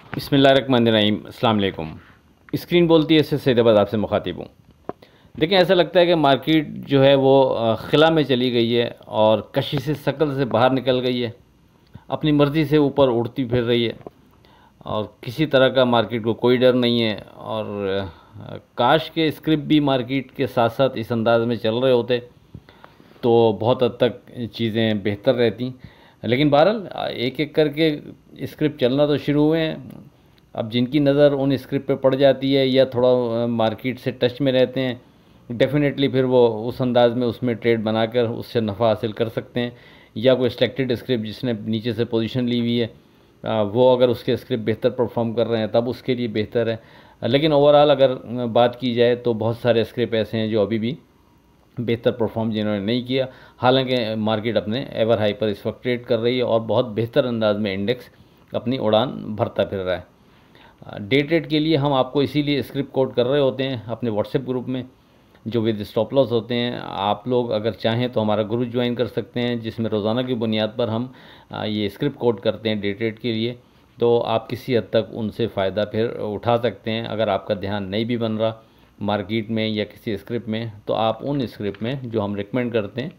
बिस्मिल्लाहिर्रहमानिर्रहीम, अस्सलाम वालेकुम। स्क्रीन बोलती है, इससे सैदाबाद आपसे मुखातिब हूँ। देखिए, ऐसा लगता है कि मार्केट जो है वो खिला में चली गई है और कशिश शकल से बाहर निकल गई है, अपनी मर्ज़ी से ऊपर उड़ती फिर रही है और किसी तरह का मार्केट को कोई डर नहीं है। और काश के स्क्रिप्ट भी मार्केट के साथ साथ इस अंदाज में चल रहे होते तो बहुत हद तक चीज़ें बेहतर रहती। लेकिन बहरहाल एक एक करके स्क्रिप्ट चलना तो शुरू हुए हैं। अब जिनकी नज़र उन स्क्रिप्ट पे पड़ जाती है या थोड़ा मार्केट से टच में रहते हैं, डेफिनेटली फिर वो उस अंदाज में उसमें ट्रेड बनाकर उससे नफ़ा हासिल कर सकते हैं। या कोई सिलेक्टेड स्क्रिप्ट जिसने नीचे से पोजीशन ली हुई है, वो अगर उसके स्क्रिप्ट बेहतर परफॉर्म कर रहे हैं तब उसके लिए बेहतर है। लेकिन ओवरऑल अगर बात की जाए तो बहुत सारे स्क्रिप्ट ऐसे हैं जो अभी भी बेहतर परफॉर्म जिन्होंने नहीं किया। हालांकि मार्केट अपने एवर हाई पर इस वक्त ट्रेड कर रही है और बहुत बेहतर अंदाज में इंडेक्स अपनी उड़ान भरता फिर रहा है। डे ट्रेड के लिए हम आपको इसीलिए स्क्रिप्ट कोड कर रहे होते हैं अपने व्हाट्सएप ग्रुप में, जो विद स्टॉप लॉस होते हैं। आप लोग अगर चाहें तो हमारा ग्रुप ज्वाइन कर सकते हैं, जिसमें रोज़ाना की बुनियाद पर हम ये स्क्रिप्ट कोड करते हैं डे ट्रेड के लिए। तो आप किसी हद तक उनसे फ़ायदा फिर उठा सकते हैं। अगर आपका ध्यान नहीं भी बन रहा मार्केट में या किसी स्क्रिप्ट में, तो आप उन स्क्रिप्ट में जो हम रिकमेंड करते हैं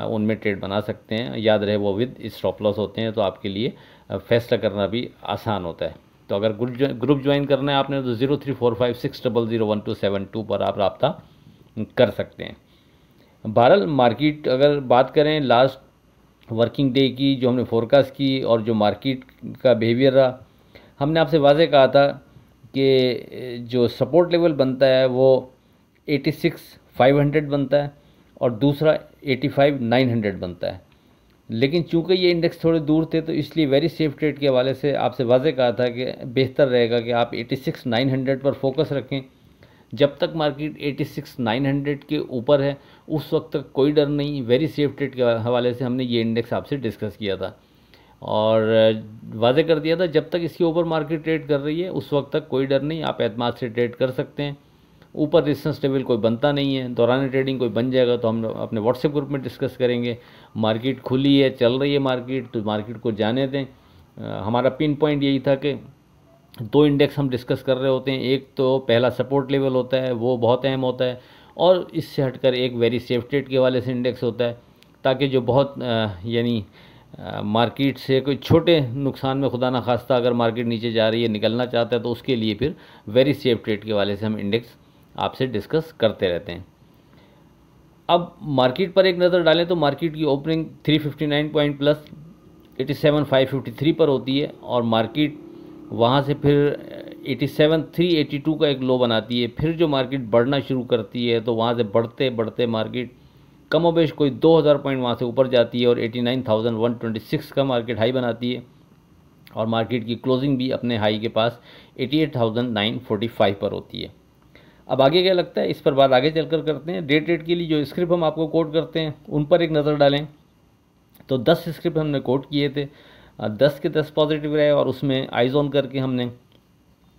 उनमें ट्रेड बना सकते हैं। याद रहे वो विद स्टॉप लॉस होते हैं, तो आपके लिए फैसला करना भी आसान होता है। तो अगर ग्रुप ज्वाइन करना है आपने तो 0345600127 पर आप रब्ता कर सकते हैं। बहरहाल मार्केट अगर बात करें लास्ट वर्किंग डे की, जो हमने फोरकास्ट की और जो मार्केट का बिहेवियर रहा, हमने आपसे वाज़े कहा था कि जो सपोर्ट लेवल बनता है वो 86,500 बनता है और दूसरा 85,900 बनता है। लेकिन चूंकि ये इंडेक्स थोड़े दूर थे तो इसलिए वेरी सेफ ट्रेड के हवाले से आपसे वाज़े कहा था कि बेहतर रहेगा कि आप 86,900 पर फोकस रखें। जब तक मार्केट 86,900 के ऊपर है उस वक्त तक कोई डर नहीं। वेरी सेफ ट्रेड के हवाले से हमने ये इंडेक्स आपसे डिस्कस किया था और वाज़े कर दिया था जब तक इसके ऊपर मार्केट ट्रेड कर रही है उस वक्त तक कोई डर नहीं, आप एतमाद से ट्रेड कर सकते हैं। ऊपर रेजिस्टेंस लेवल कोई बनता नहीं है, दौरान ट्रेडिंग कोई बन जाएगा तो हम अपने व्हाट्सएप ग्रुप में डिस्कस करेंगे। मार्केट खुली है, चल रही है मार्केट, तो मार्केट को जाने दें। हमारा पिन पॉइंट यही था कि दो इंडेक्स हम डिस्कस कर रहे होते हैं। एक तो पहला सपोर्ट लेवल होता है, वो बहुत अहम होता है, और इससे हटकर एक वेरी सेफ ट्रेड के वाले से इंडेक्स होता है, ताकि जो बहुत यानी मार्केट से कोई छोटे नुकसान में खुदा ना खास्ता अगर मार्केट नीचे जा रही है निकलना चाहता है तो उसके लिए फिर वेरी सेफ ट्रेड के वाले से हम इंडेक्स आपसे डिस्कस करते रहते हैं। अब मार्केट पर एक नज़र डालें तो मार्केट की ओपनिंग 359 पॉइंट प्लस 87,553 पर होती है और मार्केट वहाँ से फिर 87,382 का एक लो बनाती है। फिर जो मार्केट बढ़ना शुरू करती है तो वहाँ से बढ़ते बढ़ते मार्केट कमोबेश कोई 2000 पॉइंट वहाँ से ऊपर जाती है और 89,126 का मार्केट हाई बनाती है और मार्केट की क्लोजिंग भी अपने हाई के पास 88,945 पर होती है। अब आगे क्या लगता है, इस पर बात आगे चलकर करते हैं। डे ट्रेड के लिए जो स्क्रिप्ट हम आपको कोड करते हैं उन पर एक नज़र डालें तो 10 स्क्रिप्ट हमने कोड किए थे, 10 के 10 पॉजिटिव रहे और उसमें आइज ऑन करके हमने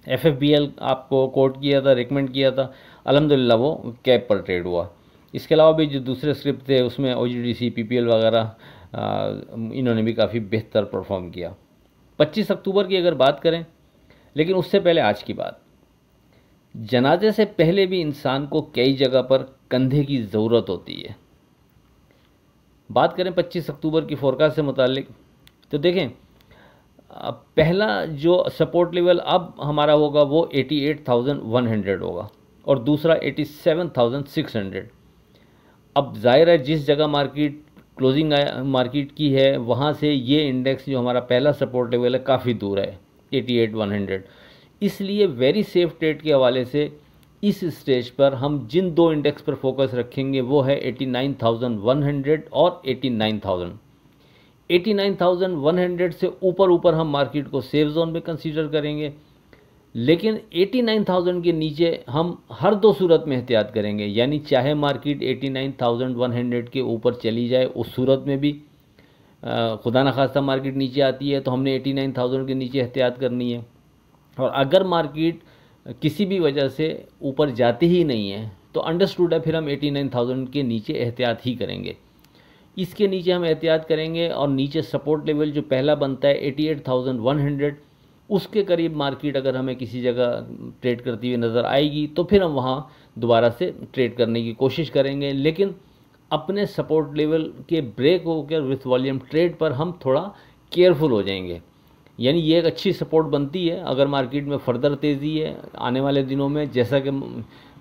FFBL आपको कोड किया था, रिकमेंड किया था। अल्हम्दुलिल्लाह वो कैप पर ट्रेड हुआ। इसके अलावा भी जो दूसरे स्क्रिप्ट थे उसमें OGDC PPL वगैरह इन्होंने भी काफ़ी बेहतर परफॉर्म किया। 25 अक्टूबर की अगर बात करें, लेकिन उससे पहले आज की बात, जनाजे से पहले भी इंसान को कई जगह पर कंधे की ज़रूरत होती है। बात करें 25 अक्टूबर की फोरकास्ट से मुतालिक तो देखें, पहला जो सपोर्ट लेवल अब हमारा होगा वो 88,100 होगा और दूसरा 87,600। अब जाहिर है जिस जगह मार्केट क्लोजिंग मार्केट की है वहाँ से ये इंडेक्स जो हमारा पहला सपोर्ट लेवल है काफ़ी दूर है 88,100। इसलिए वेरी सेफ ट्रेड के हवाले से इस स्टेज पर हम जिन दो इंडेक्स पर फोकस रखेंगे वो है 89,100 और 89,000। 89,100 से ऊपर हम मार्केट को सेफ जोन में कंसीडर करेंगे, लेकिन 89,000 के नीचे हम हर दो सूरत में एहतियात करेंगे। यानी चाहे मार्केट 89,100 के ऊपर चली जाए, उस सूरत में भी खुदा न खास्ता मार्केट नीचे आती है तो हमने 89,000 के नीचे एहतियात करनी है। और अगर मार्केट किसी भी वजह से ऊपर जाती ही नहीं है तो अंडरस्टूड है फिर हम 89,000 के नीचे एहतियात ही करेंगे। इसके नीचे हम एहतियात करेंगे और नीचे सपोर्ट लेवल जो पहला बनता है 88,100, उसके करीब मार्केट अगर हमें किसी जगह ट्रेड करती हुई नज़र आएगी तो फिर हम वहाँ दोबारा से ट्रेड करने की कोशिश करेंगे, लेकिन अपने सपोर्ट लेवल के ब्रेक होकर विथ वॉल्यूम ट्रेड पर हम थोड़ा केयरफुल हो जाएंगे। यानी ये एक अच्छी सपोर्ट बनती है अगर मार्केट में फर्दर तेज़ी है आने वाले दिनों में, जैसा कि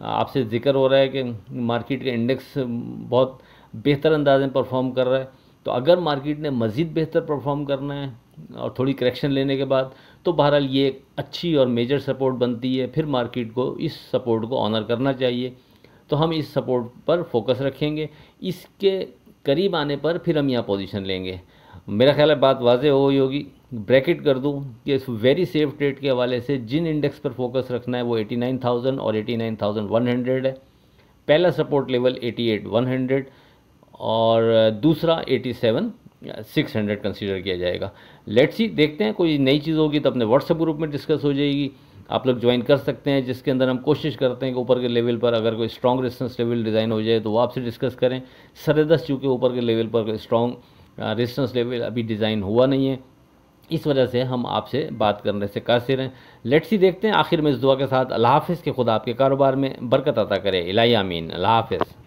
आपसे जिक्र हो रहा है कि मार्केट का इंडेक्स बहुत बेहतर अंदाज में परफॉर्म कर रहा है। तो अगर मार्केट ने मज़ीद बेहतर परफॉर्म करना है और थोड़ी करेक्शन लेने के बाद, तो बहरहाल ये एक अच्छी और मेजर सपोर्ट बनती है, फिर मार्केट को इस सपोर्ट को ऑनर करना चाहिए। तो हम इस सपोर्ट पर फोकस रखेंगे, इसके करीब आने पर फिर हम यहाँ पोजीशन लेंगे। मेरा ख्याल है बात वाज़ेह हो गई होगी। ब्रैकेट कर दूँ कि इस वेरी सेफ ट्रेड के हवाले से जिन इंडेक्स पर फोकस रखना है वो 89,000 और 89,100 है। पहला सपोर्ट लेवल 88,100 और दूसरा 87,600 कंसीडर किया जाएगा। लेट्स सी, देखते हैं, कोई नई चीज़ होगी तो अपने व्हाट्सएप ग्रुप में डिस्कस हो जाएगी, आप लोग ज्वाइन कर सकते हैं, जिसके अंदर हम कोशिश करते हैं कि ऊपर के लेवल पर अगर कोई स्ट्रॉन्ग रेजिस्टेंस लेवल डिज़ाइन हो जाए तो वो आपसे डिस्कस करें। 10.5 चूँकि ऊपर के लेवल पर स्ट्रॉन्ग रेजिस्टेंस लेवल अभी डिज़ाइन हुआ नहीं है, इस वजह से हम आपसे बात करने से कासिर हैं। लेट्स सी, देखते हैं। आखिर में इस दुआ के साथ अल्लाह हाफ़िज़, के खुदा आपके कारोबार में बरकत अता करे। इलाही आमीन। अल्लाह हाफ़िज़।